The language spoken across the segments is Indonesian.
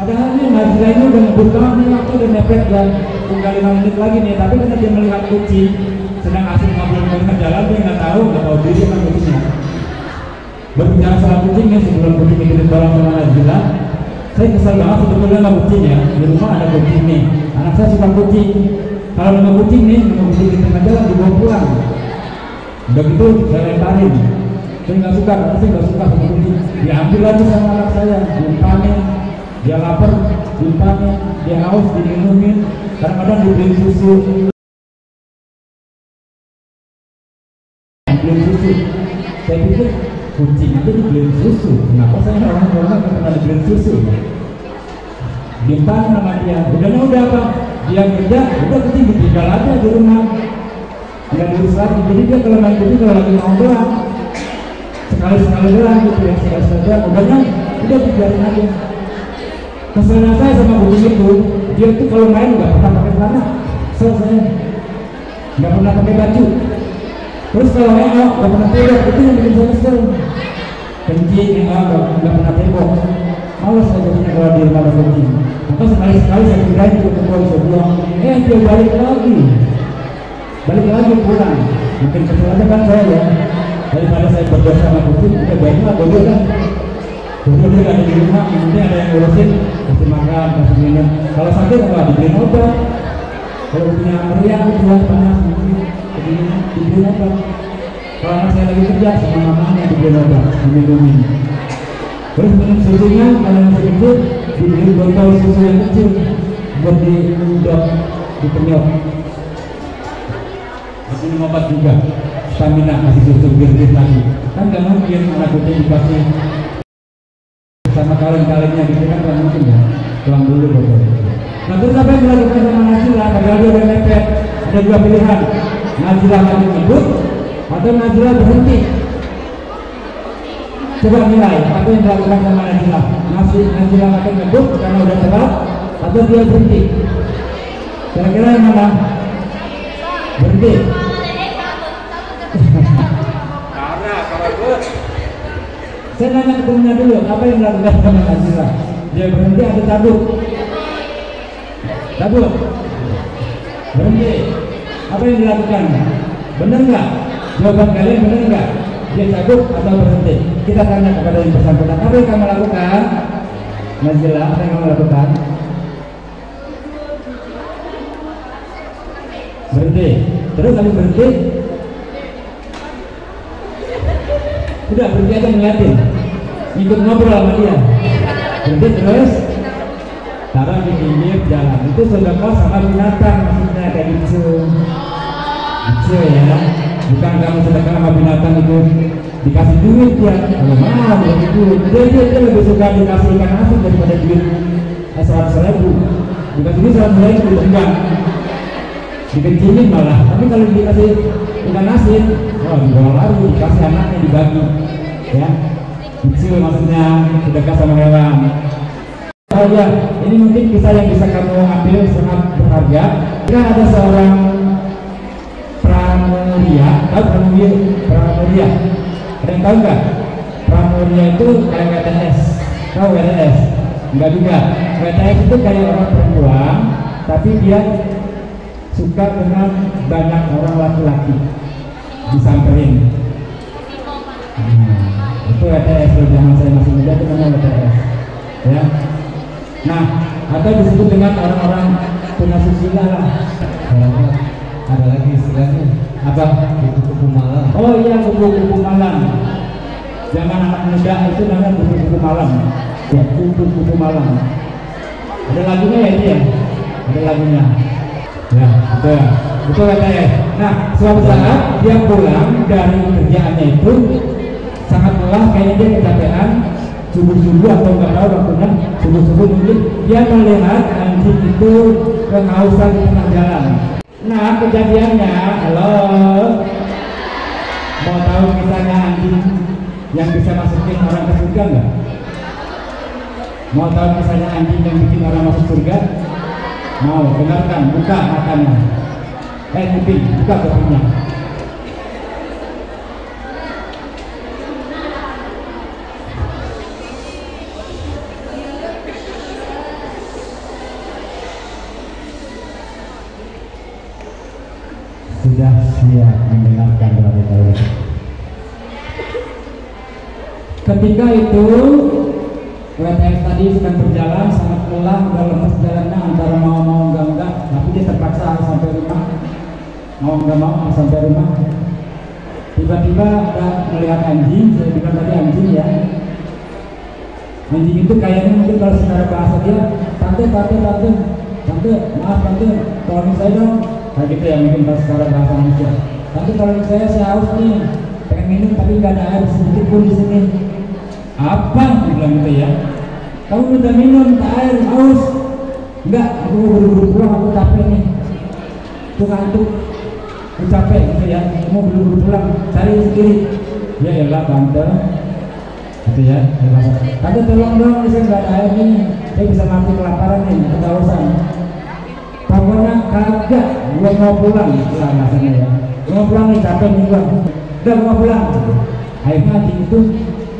Padahal nih Najla ini udah ngebut banget nih, waktu udah mepet dan tinggal 5 menit lagi nih. Tapi karena dia melihat kucing sedang asik ngobrol di tengah jalan, dia nggak tahu diri sama kucingnya. Berbicara soal kucing nih, sebelum kucing itu ditolong sama Najla, saya kesal banget sebetulnya sama kucing ya. Di rumah ada kucing nih, anak saya suka kucing. Kalau nama kucing nih, nama kucing di tengah jalan dibawa pulang. Udah gitu saya lemparin. Saya nggak suka, karena saya nggak suka sama kucing. Diambil lagi sama anak saya, dimpanin. Dia lapar, dimpanin. Dia haus, diminumin. Kadang-kadang dibeliin susu. Dibeliin susu. Saya pikir kucing aja dibeliin susu. Kenapa saya orang-orang nggak pernah dibeliin susu? Dimpanin sama dia. Udah apa? Dia kerja, udah kucing ditinggal aja di rumah. Nggak diurus lagi. Jadi dia kalau main kucing kalau lagi mau doang, sekali-sekali doang gitu ya, sekali-sekali doang. Udah dibiarin aja. Kesannya saya sama kucing itu, dia tuh kalau main nggak pernah pakai celana. Saya nggak pernah pakai baju. Terus kalau nggak pernah tembok, itu yang bikin saya kesel. Kencing nggak pernah tembok. Malas saya jadinya kalau di rumah ada kucing. Maka sekali-sekali saya pindahin ke tempat saya bilang, dia balik lagi pulang. Mungkin kesel aja kan saya ya. Daripada saya berdoa sama kucing, udah baiklah bodoh kan. Bodoh dia ada di rumah, nanti ada yang ngurusin, kasih makan, kasih minum. Kalau sakit nggak dibeliin obat. Kalau punya meriang, buah panas, dibeliin obat. Kalau anak saya lagi kerja sama mamanya dibeliin obat, diminumin. Terus minum susunya kalau masih kecil, dibeliin botol susu yang kecil buat diudok, dipenyok. Kasih minum obat juga, stamina, kasih susu biar lagi. Kan nggak mungkin anak kucing dikasih sama kaleng-kalengnya gitu kan, nggak mungkin ya. Tuang dulu botol. Nah terus apa yang dilakukan sama Najla? Padahal dia udah mepet. Ada dua pilihan, Najla maju ngebut atau Najla berhenti. Coba nilai apa yang dilakukan sama Najla. Najla makin ngebut karena udah telat atau dia berhenti. Kira-kira yang mana? Berhenti. Karena kalau gue, saya nanya ke temennya dulu, apa yang dilakukan sama Najla? Dia berhenti atau cabut? Cabut. Berhenti. Apa yang dilakukan? Benar nggak? Jawaban kalian benar nggak? Dia cabut atau berhenti? Kita tanya kepada yang bersangkutan, apa yang kamu lakukan? Najla, apa yang kamu lakukan? Berhenti. Terus kamu berhenti? Udah berhenti aja ngeliatin, ikut ngobrol sama dia. Berhenti terus taruh di pinggir jalan. Itu sedekah sama binatang, maksudnya kayak gitu. Gitu ya. Bukan kamu sedekah sama binatang itu dikasih duit ya. Kalau mahal dikasih duit. Dia lebih suka dikasih ikan asin daripada duit 100.000. Dikasih duit 100.000 enggak. Dikencingin malah. Tapi kalau dikasih ikan asin, dibawa lari, dikasih anaknya, dibagi. Ya. Kecil maksudnya sedekah sama hewan. Oh ya, ini mungkin kisah yang bisa kamu ambil sangat berharga. Jika ada seorang pramuria, tahu pramuria? Ada yang tahu nggak? Pramuria itu kayak WTS. Tahu WTS? Enggak juga. WTS itu kayak orang perempuan, tapi dia suka dengan banyak orang laki-laki disamperin. Itu WTS, kalau zaman saya masih muda itu namanya WTS. Ya. Nah, atau disebut dengan orang-orang tunasusila lah. Ada lagi istilahnya apa? Kupu-kupu malam. Oh iya, kupu-kupu malam. Zaman anak muda itu namanya kupu-kupu malam. Ya, kupu-kupu malam. Ada lagunya ya ini ya? Ada lagunya. Ya, betul katanya. Nah, suatu saat dia pulang dari kerjaannya itu sangat lelah, kayaknya dia kecapean. Subuh-subuh atau nggak tahu waktunya, subuh-subuh mungkin dia melihat anjing itu kehausan di tengah jalan. Nah, kejadiannya, halo, mau tahu kisahnya anjing yang bisa masukin orang ke surga nggak? Mau tahu kisahnya anjing yang bikin orang masuk surga? Mau, dengarkan, buka matanya. Kuping, buka kupingnya. sudah siap mendengarkan doa kita. Ketika itu WTF tadi sedang berjalan sangat lelah, udah lemes jalannya antara mau enggak, tapi dia terpaksa harus sampai rumah. Mau enggak mau harus sampai rumah. Tiba-tiba ada melihat anjing, saya bilang tadi anjing ya. Anjing itu kayaknya mungkin kalau secara bahasa dia, tante, maaf tante, tolong saya dong. Kayak gitu ya mungkin kalau secara bahasa manusia. Tante tolong saya haus nih, pengen minum tapi nggak ada air sedikit pun di sini. Apa? Bilang gitu ya. Kamu minta minum, minta air, haus? Enggak, aku buru-buru pulang, aku capek nih. Itu ngantuk, aku capek gitu ya. Mau buru-buru pulang, cari sendiri. Ya elah tante. Gitu ya. Tante tolong dong, saya nggak ada air nih. Saya bisa mati kelaparan nih, kehausan. Pokoknya kagak, gua mau pulang, pulang rasanya ya. Gua mau pulang nih, capek nih gua. Udah gua mau pulang. Akhirnya anjing itu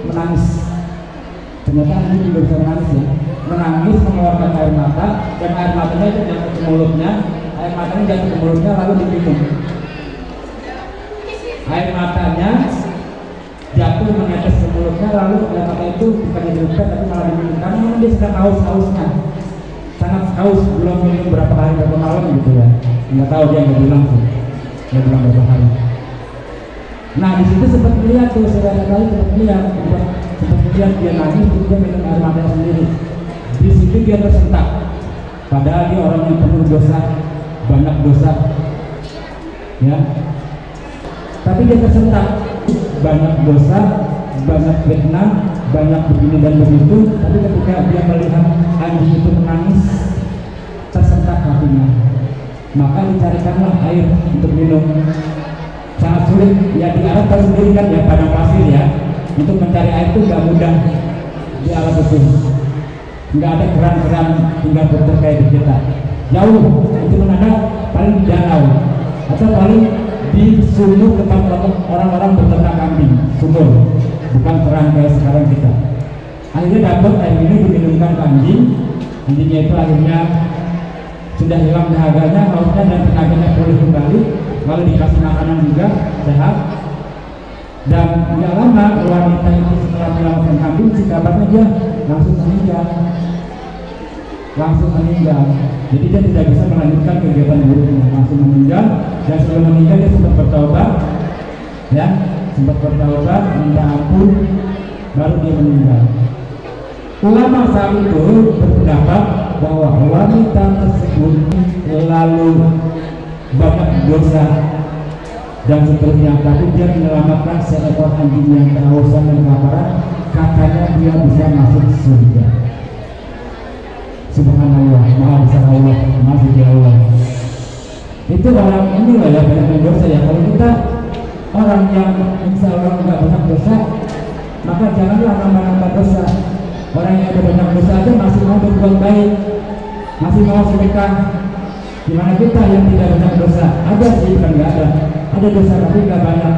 menangis. Ternyata anjing juga bisa menangis ya. Menangis mengeluarkan air mata, dan air matanya itu jatuh ke mulutnya. Air matanya jatuh ke mulutnya lalu diminum. Air matanya jatuh menetes ke mulutnya lalu air mata itu bukan diminumkan tapi malah diminum karena memang dia sedang haus-hausnya. Sangat haus, belum minum berapa hari berapa malam gitu ya. Nggak tahu dia nggak bilang sih. Nggak bilang berapa hari. Nah di situ sempat melihat tuh saudara kali sempat melihat dia nangis terus dia minum air mata sendiri. Di situ dia tersentak. Padahal dia orang yang penuh dosa, banyak dosa, ya. Tapi dia tersentak, banyak dosa, banyak fitnah, banyak begini dan begitu. Tapi ketika dia melihat anjing itu menangis, tersentak hatinya. Maka dicarikanlah air untuk minum. Sangat sulit ya di Arab tahu sendiri kan ya, padang pasir ya, untuk mencari air itu nggak mudah di Arab itu, nggak ada keran-keran tinggal putar kayak di kita, jauh itu mana paling di danau atau paling di sumur tempat orang-orang beternak kambing, sumur, bukan keran kayak sekarang kita. Akhirnya dapat air ini diminumkan ke anjing, anjingnya itu akhirnya sudah hilang dahaganya, hausnya dan tenaganya pulih kembali. Lalu dikasih makanan juga sehat, dan tidak lama wanita itu setelah menyelamatkan kambing si kabarnya dia langsung meninggal. Jadi dia tidak bisa melanjutkan kegiatan buruknya, langsung meninggal. Dan sebelum meninggal dia sempat bertaubat, ya, minta ampun, baru dia meninggal. Ulama saat itu berpendapat bahwa wanita tersebut lalu banyak dosa dan seterusnya, tapi dia menyelamatkan seekor anjing yang kehausan dan kelaparan. Katanya dia bisa masuk surga. Subhanallah, maha besar Allah, maha suci Allah. Itu orang ini lah ya, banyak dosa ya. Kalau kita orang yang insya Allah nggak banyak dosa, maka janganlah nambah-nambah dosa. Orang yang ada banyak dosa aja masih mau berbuat baik, masih mau sedekah. Gimana kita yang tidak banyak dosa? Ada sih, bukan nggak ada. Ada dosa tapi nggak banyak.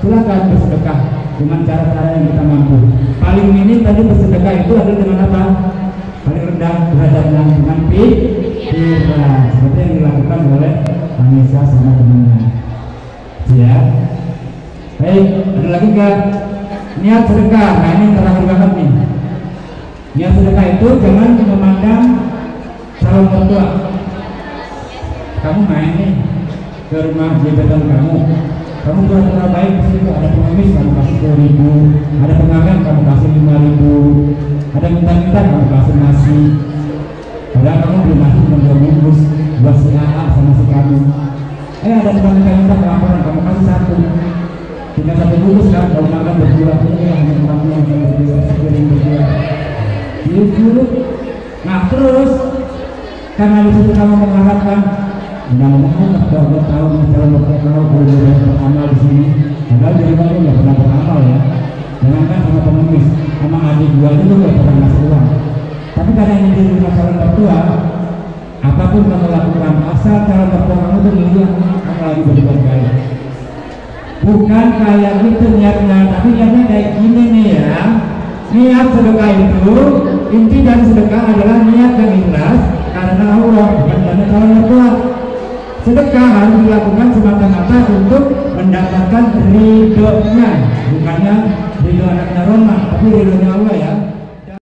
Silakan bersedekah dengan cara-cara yang kita mampu. Paling minim tadi bersedekah itu adalah dengan apa? Paling rendah derajatnya dengan pikiran, seperti yang dilakukan oleh Anissa sama temannya. Ya. Baik, ada lagi nggak? Niat sedekah. Nah ini terakhir banget nih. Niat sedekah itu jangan memandang calon mertua. Kamu main nih ke rumah gebetan kamu pura-pura baik, di situ ada pengemis kamu kasih 10.000, ada pengantin kamu kasih 5.000, ada minta-minta kamu kasih nasi. Padahal kamu beli nasi cuma 2 bungkus buat si AA sama si kamu. Ada teman minta kelaparan kamu kasih 1, tinggal 1 bungkus kan, kalau makan berdua ini hanya kamu yang berdua sepiring berdua. Gitu. Nah terus karena di situ kamu mengharapkan mudah-mudahan Allah tahu calon dokter kalau boleh beramal di sini. Padahal jadi kamu nggak pernah beramal ya. Jangankan sama pengemis, sama adik gua itu nggak pernah ngasih uang. Tapi karena ini di rumah calon mertua, apapun kamu lakukan, asal calon mertua kamu itu melihat kamu lagi berbuat baik. Bukan kayak gitu niatnya, tapi niatnya kayak gini nih ya. Niat sedekah itu, inti dari sedekah adalah niat yang ikhlas karena Allah, bukan karena calon mertua. sedekah harus dilakukan semata-mata untuk mendapatkan ridhonya, bukannya ridho anaknya Roma, tapi ridhonya